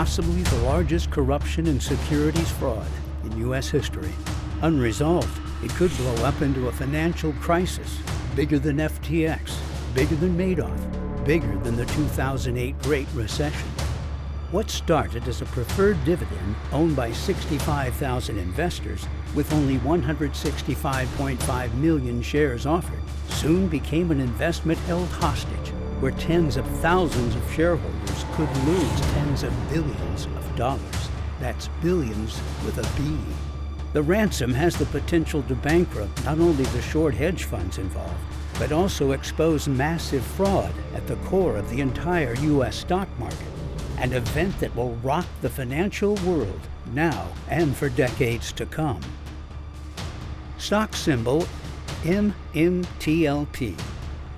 possibly the largest corruption and securities fraud in U.S. history. Unresolved, it could blow up into a financial crisis, bigger than FTX, bigger than Madoff, bigger than the 2008 Great Recession. What started as a preferred dividend owned by 65,000 investors with only 165.5 million shares offered soon became an investment held hostage where tens of thousands of shareholders could lose tens of billions of dollars. That's billions with a B. The ransom has the potential to bankrupt not only the short hedge funds involved, but also expose massive fraud at the core of the entire U.S. stock market. An event that will rock the financial world now and for decades to come. Stock symbol MMTLP.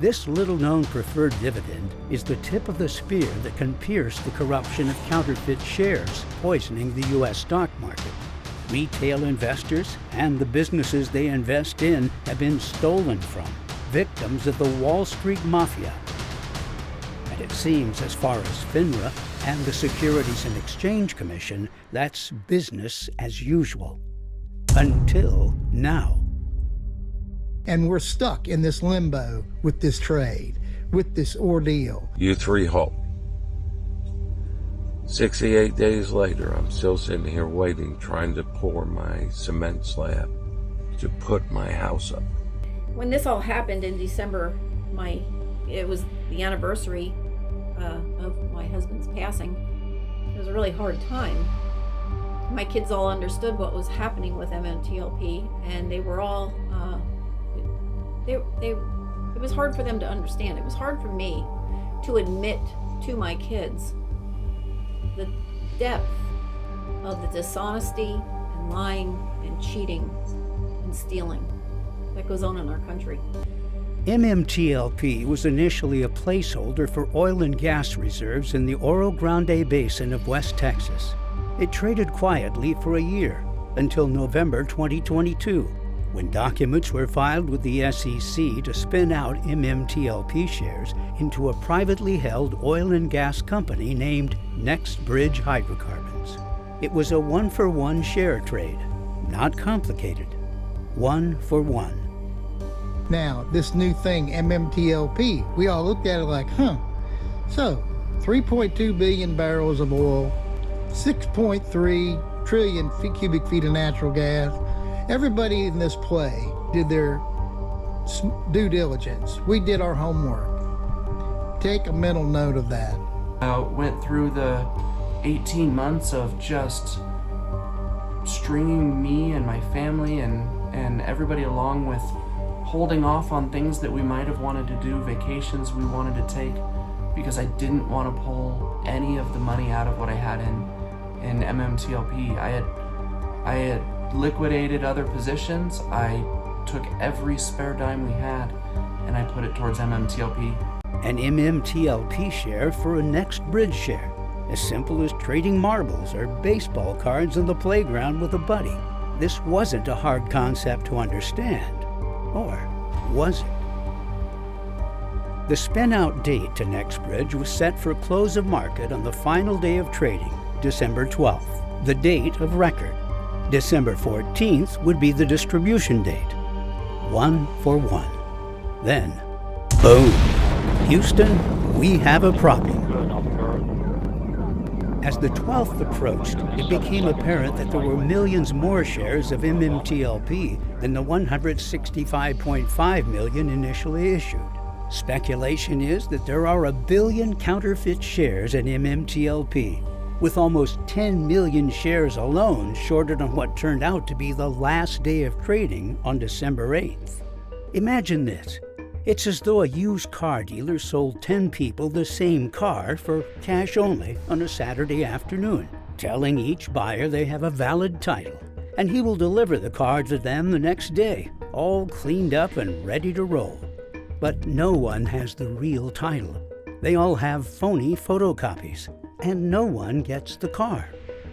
This little-known preferred dividend is the tip of the spear that can pierce the corruption of counterfeit shares poisoning the U.S. stock market. Retail investors and the businesses they invest in have been stolen from, victims of the Wall Street Mafia. And it seems, as far as FINRA and the Securities and Exchange Commission, that's business as usual. Until now. And we're stuck in this limbo with this trade, with this ordeal. U3 halt. 68 days later, I'm still sitting here waiting, trying to pour my cement slab to put my house up. When this all happened in December, it was the anniversary of my husband's passing. It was a really hard time. My kids all understood what was happening with MMTLP, and they were all, it was hard for them to understand. It was hard for me to admit to my kids the depth of the dishonesty and lying and cheating and stealing that goes on in our country. MMTLP was initially a placeholder for oil and gas reserves in the Oro Grande Basin of West Texas. It traded quietly for a year until November 2022, when documents were filed with the SEC to spin out MMTLP shares into a privately held oil and gas company named Bridge Hydrocarbons. It was a one-for-one share trade, not complicated. 1 for 1. Now, this new thing, MMTLP, we all looked at it like, So, 3.2 billion barrels of oil, 6.3 trillion cubic feet of natural gas. Everybody in this play did their due diligence. We did our homework. Take a mental note of that. Went through the 18 months of just stringing me and my family and everybody along with holding off on things that we might have wanted to do, vacations we wanted to take, because I didn't want to pull any of the money out of what I had in MMTLP. I had liquidated other positions. I took every spare dime we had and I put it towards MMTLP. An MMTLP share for a Bridge share, as simple as trading marbles or baseball cards on the playground with a buddy. This wasn't a hard concept to understand. Or was it? The spin-out date to Bridge was set for close of market on the final day of trading, December 12th, the date of record. December 14th would be the distribution date. 1 for 1. Then, boom! Houston, we have a problem. As the 12th approached, it became apparent that there were millions more shares of MMTLP than the 165.5 million initially issued. Speculation is that there are 1 billion counterfeit shares in MMTLP, with almost 10 million shares alone shorted on what turned out to be the last day of trading on December 8th. Imagine this. It's as though a used car dealer sold 10 people the same car for cash only on a Saturday afternoon, telling each buyer they have a valid title, and he will deliver the car to them the next day, all cleaned up and ready to roll. But no one has the real title. They all have phony photocopies, and no one gets the car.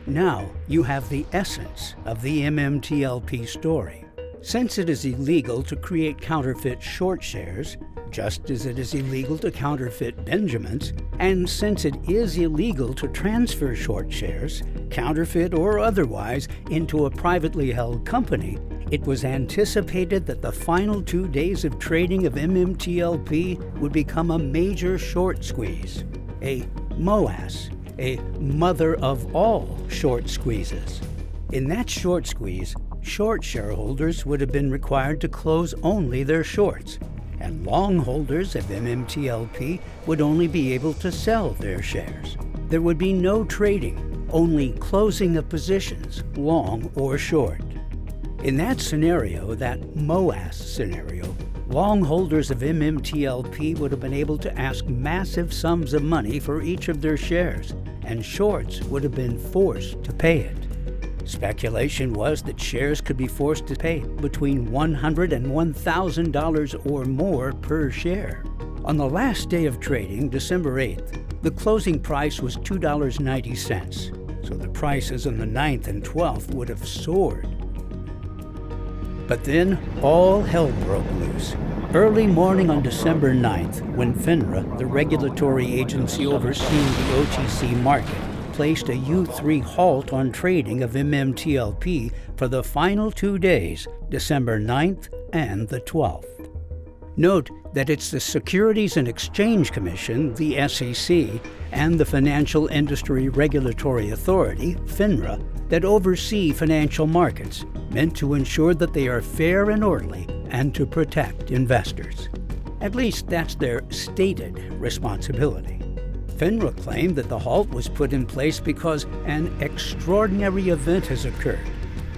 Now you have the essence of the MMTLP story. Since it is illegal to create counterfeit short shares, just as it is illegal to counterfeit Benjamins, And since it is illegal to transfer short shares, counterfeit or otherwise, into a privately held company, it was anticipated that the final 2 days of trading of MMTLP would become a major short squeeze, a MOAS, a mother of all short squeezes. In that short squeeze, short shareholders would have been required to close only their shorts, and long holders of MMTLP would only be able to sell their shares. There would be no trading, only closing of positions, long or short. In that scenario, that MOAS scenario, long holders of MMTLP would have been able to ask massive sums of money for each of their shares, and shorts would have been forced to pay it. Speculation was that shares could be forced to pay between $100 and $1,000 or more per share. On the last day of trading, December 8th, the closing price was $2.90, so the prices on the 9th and 12th would have soared. But then all hell broke loose. Early morning on December 9th, when FINRA, the regulatory agency overseeing the OTC market, placed a U3 halt on trading of MMTLP for the final 2 days, December 9th and the 12th. Note that it's the Securities and Exchange Commission, the SEC, and the Financial Industry Regulatory Authority, FINRA, that oversee financial markets, meant to ensure that they are fair and orderly and to protect investors. At least that's their stated responsibility. FINRA claimed that the halt was put in place because an extraordinary event has occurred,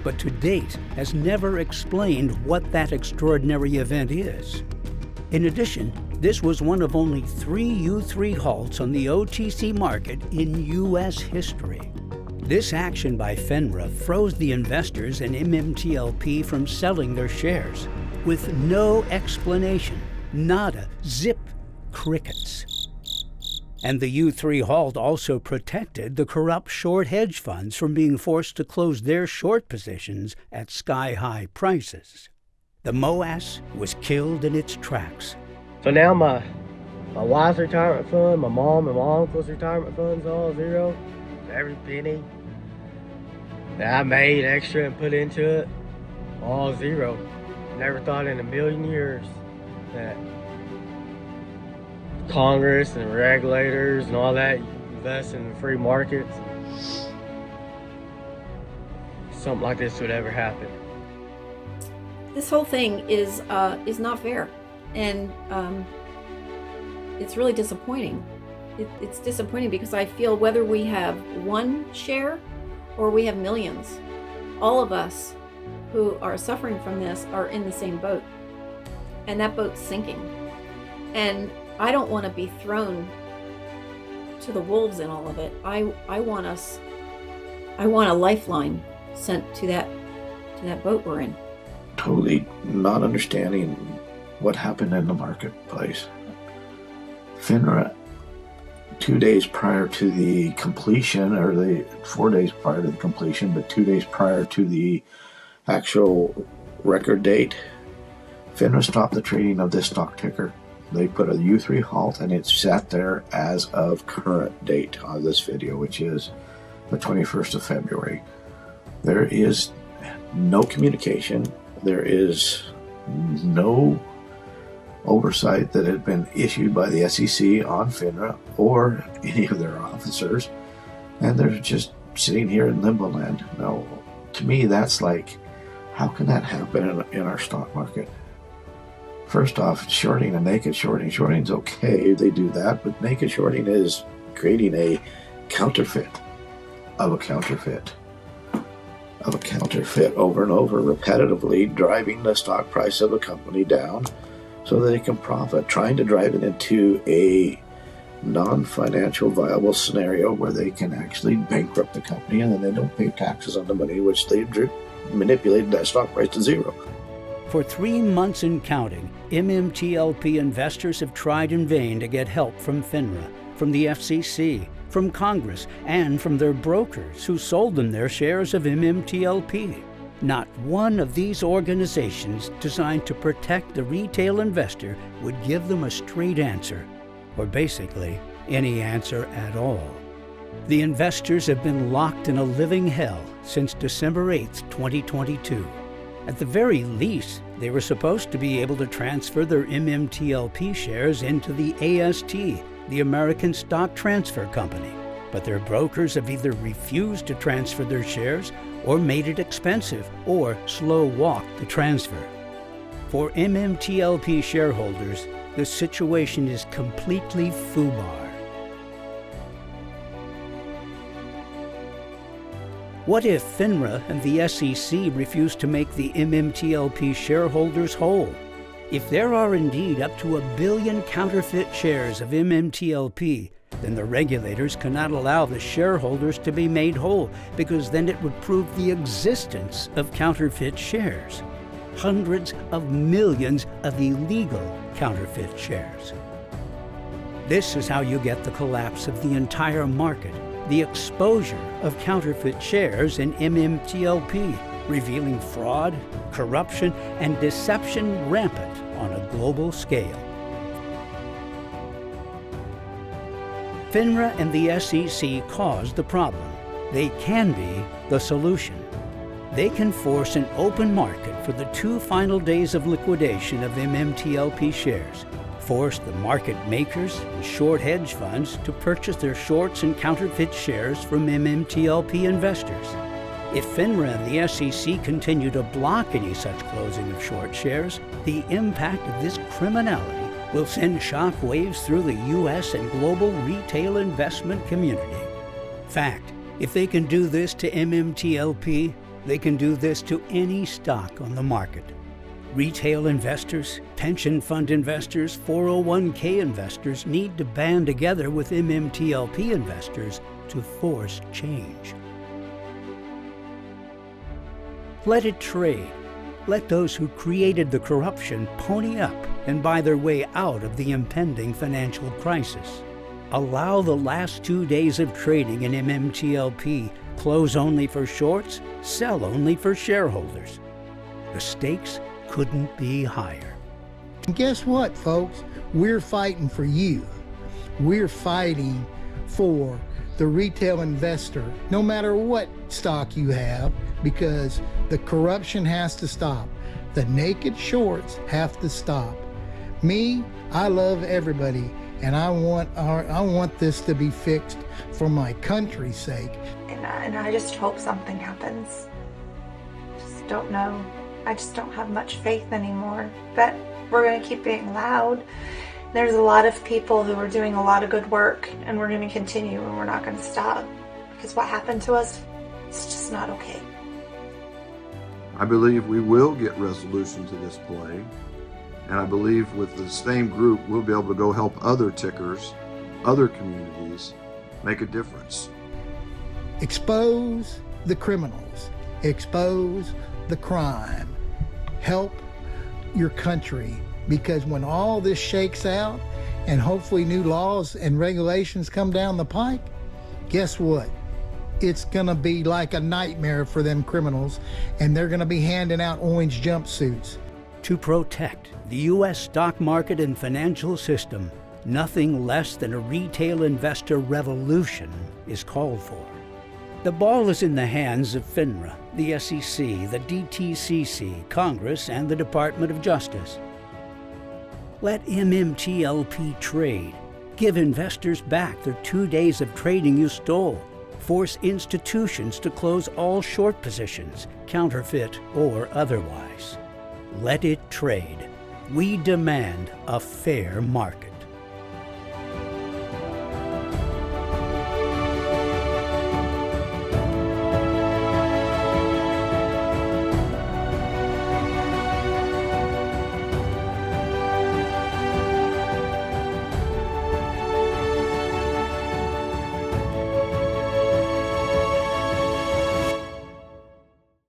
but to date has never explained what that extraordinary event is. In addition, this was one of only 3 U3 halts on the OTC market in U.S. history. This action by FINRA froze the investors in MMTLP from selling their shares, with no explanation, nada, zip, crickets. And the U3 halt also protected the corrupt short hedge funds from being forced to close their short positions at sky-high prices. The MOAS was killed in its tracks. So now my wife's retirement fund, my mom and my uncle's retirement funds all zero. Every penny that I made extra and put into it, all zero. Never thought in a million years that Congress and regulators and all that invest in the free markets, something like this would ever happen. This whole thing is not fair, and it's really disappointing. It's disappointing because I feel whether we have one share or we have millions, all of us who are suffering from this are in the same boat, and that boat's sinking. And I don't want to be thrown to the wolves in all of it. I want a lifeline sent to that boat we're in. Totally not understanding what happened in the marketplace. FINRA, 2 days prior to the completion, or the 4 days prior to the completion, but 2 days prior to the actual record date, FINRA stopped the trading of this stock ticker. They put a U3 halt, and it sat there as of current date on this video, which is the 21st of February. There is no communication. There is no oversight that had been issued by the SEC on FINRA or any of their officers, and they're just sitting here in limbo land. Now, to me, that's like, how can that happen in our stock market? First off, shorting and naked shorting. Shorting's okay, they do that, but naked shorting is creating a counterfeit of a counterfeit of a counterfeit over and over, repetitively driving the stock price of a company down so that they can profit, trying to drive it into a non-financial viable scenario where they can actually bankrupt the company, and then they don't pay taxes on the money, which they manipulated that stock price to zero. For 3 months and counting, MMTLP investors have tried in vain to get help from FINRA, from the FCC, from Congress, and from their brokers who sold them their shares of MMTLP. Not one of these organizations designed to protect the retail investor would give them a straight answer, or basically, any answer at all. The investors have been locked in a living hell since December 8, 2022. At the very least, they were supposed to be able to transfer their MMTLP shares into the AST, the American Stock Transfer Company. But their brokers have either refused to transfer their shares or made it expensive or slow-walked the transfer. For MMTLP shareholders, the situation is completely FUBAR. What if FINRA and the SEC refuse to make the MMTLP shareholders whole? If there are indeed up to 1 billion counterfeit shares of MMTLP, then the regulators cannot allow the shareholders to be made whole, because then it would prove the existence of counterfeit shares. Hundreds of millions of illegal counterfeit shares. This is how you get the collapse of the entire market, the exposure of counterfeit shares in MMTLP, revealing fraud, corruption, and deception rampant on a global scale. FINRA and the SEC caused the problem. They can be the solution. They can force an open market for the 2 final days of liquidation of MMTLP shares, force the market makers and short hedge funds to purchase their shorts and counterfeit shares from MMTLP investors. If FINRA and the SEC continue to block any such closing of short shares, the impact of this criminality will send shock waves through the U.S. and global retail investment community. Fact, if they can do this to MMTLP, they can do this to any stock on the market. Retail investors, pension fund investors, 401k investors need to band together with MMTLP investors to force change. Let it trade. Let those who created the corruption pony up and buy their way out of the impending financial crisis. Allow the last 2 days of trading in MMTLP close only for shorts, sell only for shareholders. The stakes couldn't be higher. And guess what, folks? We're fighting for you. We're fighting for the retail investor, no matter what stock you have, because the corruption has to stop. The naked shorts have to stop. Me, I love everybody, and I want this to be fixed for my country's sake. And I just hope something happens. Just don't know. I just don't have much faith anymore. But we're going to keep being loud. There's a lot of people who are doing a lot of good work, and we're going to continue, and we're not going to stop. Because what happened to us, it's just not okay. I believe we will get resolution to this plague, and I believe with the same group, we'll be able to go help other tickers, other communities, make a difference. Expose the criminals. Expose the crime. Help your country, because when all this shakes out and hopefully new laws and regulations come down the pike, guess what? It's gonna be like a nightmare for them criminals, and they're gonna be handing out orange jumpsuits. To protect the U.S. stock market and financial system, nothing less than a retail investor revolution is called for. The ball is in the hands of FINRA, the SEC, the DTCC, Congress, and the Department of Justice. Let MMTLP trade. Give investors back their 2 days of trading you stole. Force institutions to close all short positions, counterfeit or otherwise. Let it trade. We demand a fair market.